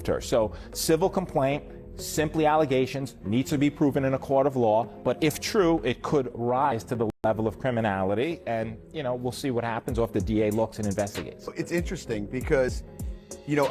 removed her. So civil complaint, simply allegations, needs to be proven in a court of law, but if true, it could rise to the level of criminality, and we'll see what happens, or if the DA looks and investigates. It's interesting because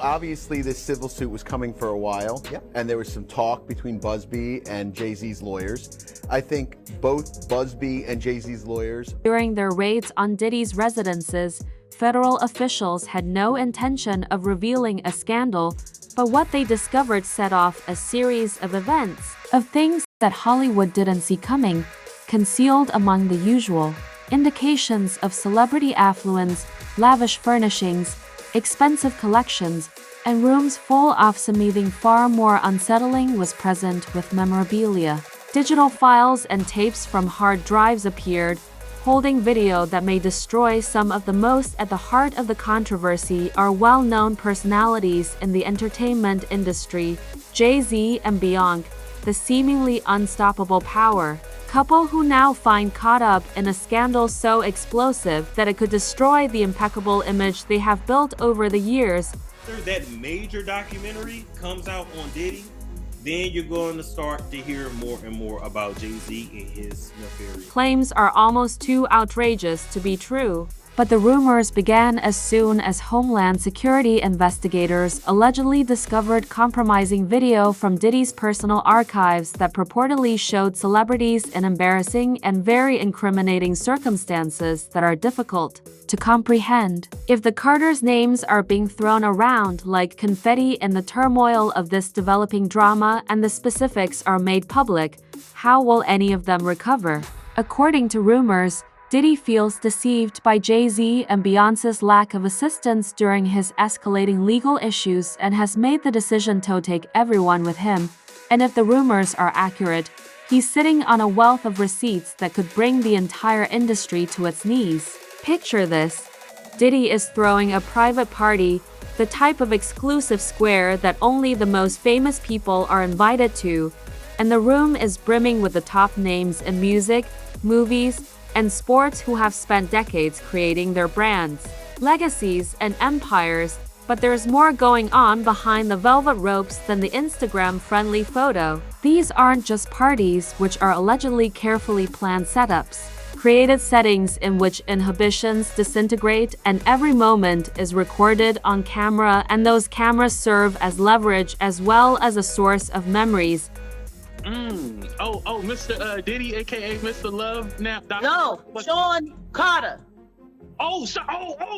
obviously this civil suit was coming for a while, and there was some talk between Busby and Jay-Z's lawyers. I think both Busby and Jay-Z's lawyers... During their raids on Diddy's residences, federal officials had no intention of revealing a scandal, but what they discovered set off a series of events, of things that Hollywood didn't see coming, concealed among the usual indications of celebrity affluence, lavish furnishings, expensive collections, and rooms full of something far more unsettling was present with memorabilia. Digital files and tapes from hard drives appeared, holding video that may destroy some of the most at the heart of the controversy are well-known personalities in the entertainment industry, Jay-Z and Beyonce, the seemingly unstoppable power couple who now find caught up in a scandal so explosive that it could destroy the impeccable image they have built over the years. After that major documentary comes out on Diddy, then you're going to start to hear more and more about Jay-Z and his nefarious claims are almost too outrageous to be true. But the rumors began as soon as Homeland Security investigators allegedly discovered compromising video from Diddy's personal archives that purportedly showed celebrities in embarrassing and very incriminating circumstances that are difficult to comprehend. If the Carters' names are being thrown around like confetti in the turmoil of this developing drama and the specifics are made public, how will any of them recover? According to rumors, Diddy feels deceived by Jay-Z and Beyonce's lack of assistance during his escalating legal issues and has made the decision to take everyone with him. And if the rumors are accurate, he's sitting on a wealth of receipts that could bring the entire industry to its knees. Picture this. Diddy is throwing a private party, the type of exclusive square that only the most famous people are invited to, and the room is brimming with the top names in music, movies, and sports who have spent decades creating their brands, legacies, and empires, but there's more going on behind the velvet ropes than the Instagram-friendly photo. These aren't just parties, which are allegedly carefully planned setups, created settings in which inhibitions disintegrate and every moment is recorded on camera, and those cameras serve as leverage as well as a source of memories. Mr. Diddy, aka Mr. Love, now. No, Sean Carter.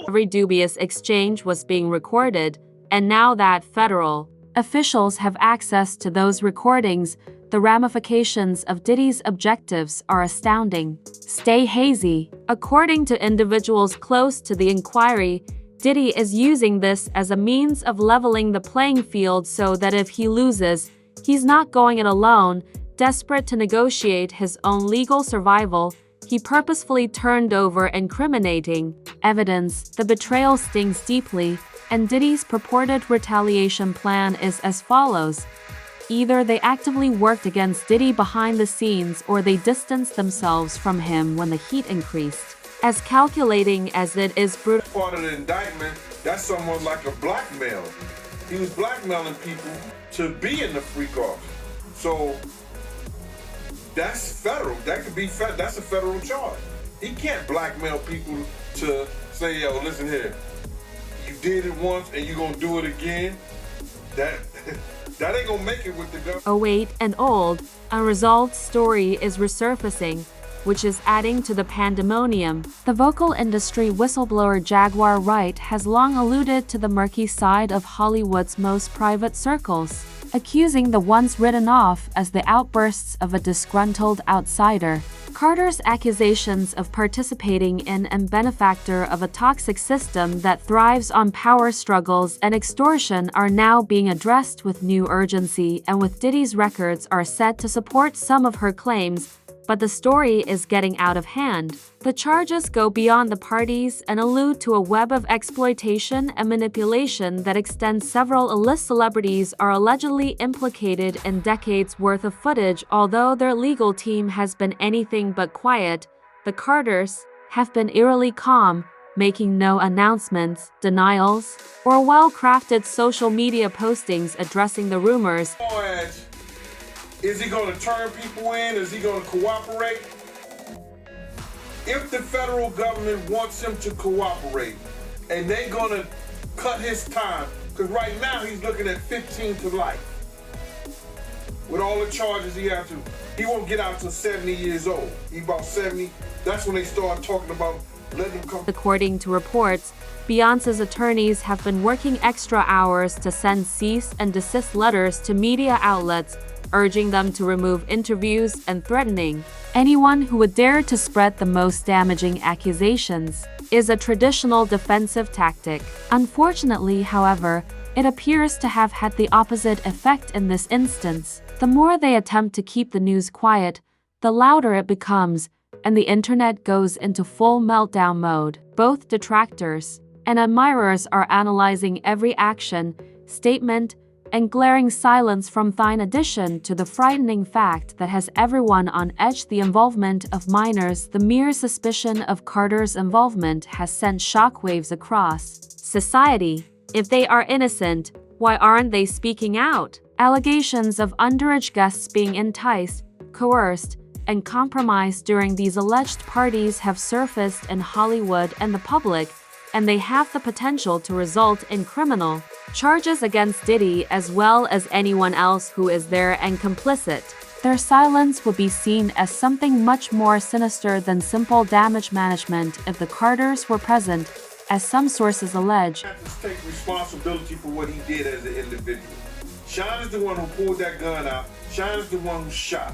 Every dubious exchange was being recorded, and now that federal officials have access to those recordings, the ramifications of Diddy's objectives are astounding. Stay hazy. According to individuals close to the inquiry, Diddy is using this as a means of leveling the playing field so that if he loses, he's not going it alone. Desperate to negotiate his own legal survival, he purposefully turned over incriminating evidence. The betrayal stings deeply, and Diddy's purported retaliation plan is as follows. Either they actively worked against Diddy behind the scenes or they distanced themselves from him when the heat increased. As calculating as it is brutal. Part of the indictment, that's somewhat like a blackmail. He was blackmailing people to be in the freak off. So that's federal. That could be that's a federal charge. He can't blackmail people to say, yo, listen here, you did it once and you're gonna do it again. That ain't gonna make it with the government. Await an old, unresolved story is resurfacing, which is adding to the pandemonium. The vocal industry whistleblower Jaguar Wright has long alluded to the murky side of Hollywood's most private circles, accusing the once written off as the outbursts of a disgruntled outsider. Carter's accusations of participating in and benefactor of a toxic system that thrives on power struggles and extortion are now being addressed with new urgency, and with Diddy's records are set to support some of her claims, but the story is getting out of hand. The charges go beyond the parties and allude to a web of exploitation and manipulation that extends. Several A-list celebrities are allegedly implicated in decades' worth of footage. Although their legal team has been anything but quiet, the Carters have been eerily calm, making no announcements, denials, or well-crafted social media postings addressing the rumors. Is he going to turn people in? Is he going to cooperate? If the federal government wants him to cooperate and they're going to cut his time, because right now he's looking at 15 to life. With all the charges he has to, he won't get out till 70 years old. He's about 70. That's when they start talking about letting him come. According to reports, Beyonce's attorneys have been working extra hours to send cease and desist letters to media outlets, urging them to remove interviews and threatening anyone who would dare to spread the most damaging accusations. Is a traditional defensive tactic. Unfortunately, however, it appears to have had the opposite effect in this instance. The more they attempt to keep the news quiet, the louder it becomes, and the internet goes into full meltdown mode. Both detractors and admirers are analyzing every action, statement, and glaring silence from in addition to the frightening fact that has everyone on edge. The involvement of minors, the mere suspicion of Carter's involvement has sent shockwaves across society. If they are innocent, why aren't they speaking out? Allegations of underage guests being enticed, coerced, and compromised during these alleged parties have surfaced in Hollywood and the public, and they have the potential to result in criminal charges against Diddy as well as anyone else who is there and complicit. Their silence would be seen as something much more sinister than simple damage management if the Carters were present, as some sources allege. He has to take responsibility for what he did as an individual. Sean is the one who pulled that gun out. Sean is the one who shot.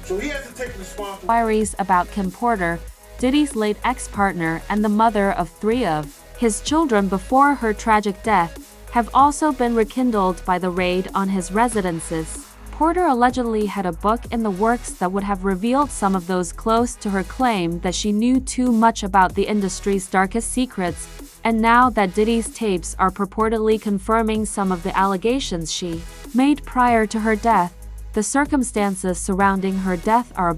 So he has to take responsibility. Inquiries about Kim Porter, Diddy's late ex-partner and the mother of 3 of his children before her tragic death, have also been rekindled by the raid on his residences. Porter allegedly had a book in the works that would have revealed some of those close to her claim that she knew too much about the industry's darkest secrets, and now that Diddy's tapes are purportedly confirming some of the allegations she made prior to her death, the circumstances surrounding her death are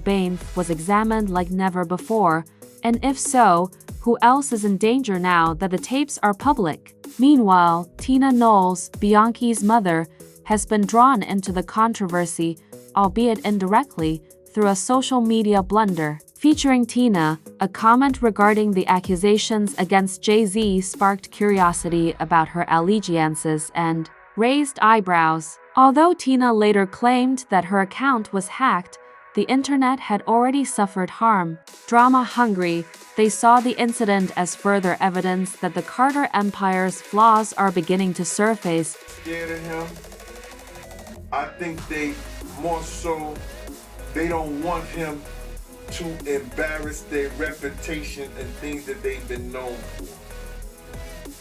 was examined like never before, and if so, who else is in danger now that the tapes are public? Meanwhile, Tina Knowles, Bianchi's mother, has been drawn into the controversy, albeit indirectly, through a social media blunder. Featuring Tina, a comment regarding the accusations against Jay-Z sparked curiosity about her allegiances and raised eyebrows. Although Tina later claimed that her account was hacked, the internet had already suffered harm. Drama-hungry, they saw the incident as further evidence that the Carter Empire's flaws are beginning to surface. Scared of him. I think they more so, they don't want him to embarrass their reputation and things that they've been known for.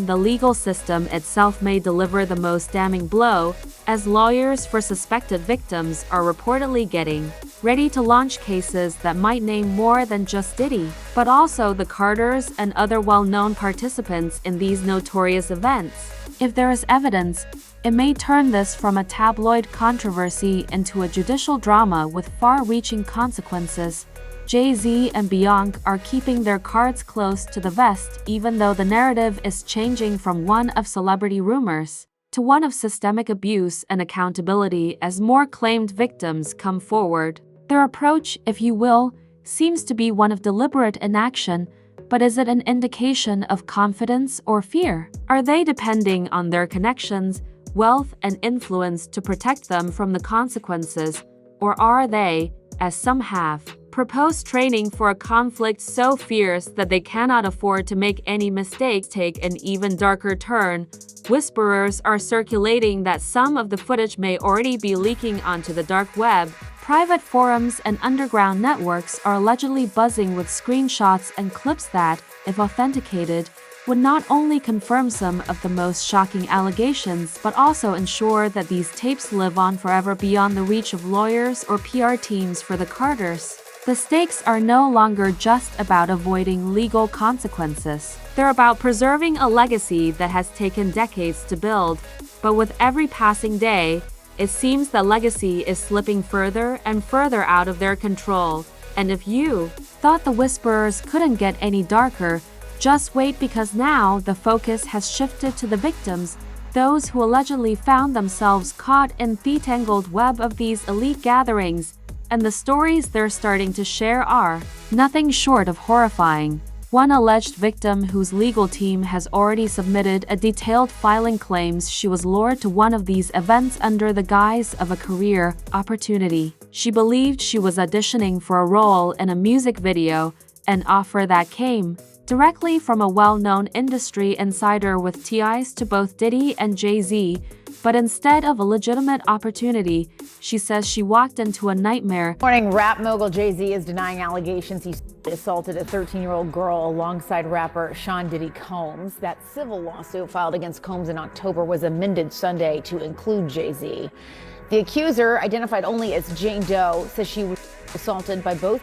The legal system itself may deliver the most damning blow, as lawyers for suspected victims are reportedly getting ready to launch cases that might name more than just Diddy, but also the Carters and other well-known participants in these notorious events. If there is evidence, it may turn this from a tabloid controversy into a judicial drama with far-reaching consequences. Jay-Z and Beyonce are keeping their cards close to the vest, even though the narrative is changing from one of celebrity rumors to one of systemic abuse and accountability as more claimed victims come forward. Their approach, if you will, seems to be one of deliberate inaction, but is it an indication of confidence or fear? Are they depending on their connections, wealth, and influence to protect them from the consequences, or are they, as some have proposed, training for a conflict so fierce that they cannot afford to make any mistakes? Take an even darker turn. Whisperers are circulating that some of the footage may already be leaking onto the dark web. Private forums and underground networks are allegedly buzzing with screenshots and clips that, if authenticated, would not only confirm some of the most shocking allegations but also ensure that these tapes live on forever beyond the reach of lawyers or PR teams for the Carters. The stakes are no longer just about avoiding legal consequences. They're about preserving a legacy that has taken decades to build, but with every passing day, it seems the legacy is slipping further and further out of their control. And if you thought the whisperers couldn't get any darker. Just wait, because now the focus has shifted to the victims, those who allegedly found themselves caught in the tangled web of these elite gatherings, and the stories they're starting to share are nothing short of horrifying. One alleged victim, whose legal team has already submitted a detailed filing, claims she was lured to one of these events under the guise of a career opportunity. She believed she was auditioning for a role in a music video, an offer that came directly from a well-known industry insider with ties to both Diddy and Jay-Z. But instead of a legitimate opportunity, she says she walked into a nightmare. Morning, rap mogul Jay-Z is denying allegations he assaulted a 13-year-old girl alongside rapper Sean Diddy Combs. That civil lawsuit filed against Combs in October was amended Sunday to include Jay-Z. The accuser, identified only as Jane Doe, says she was assaulted by both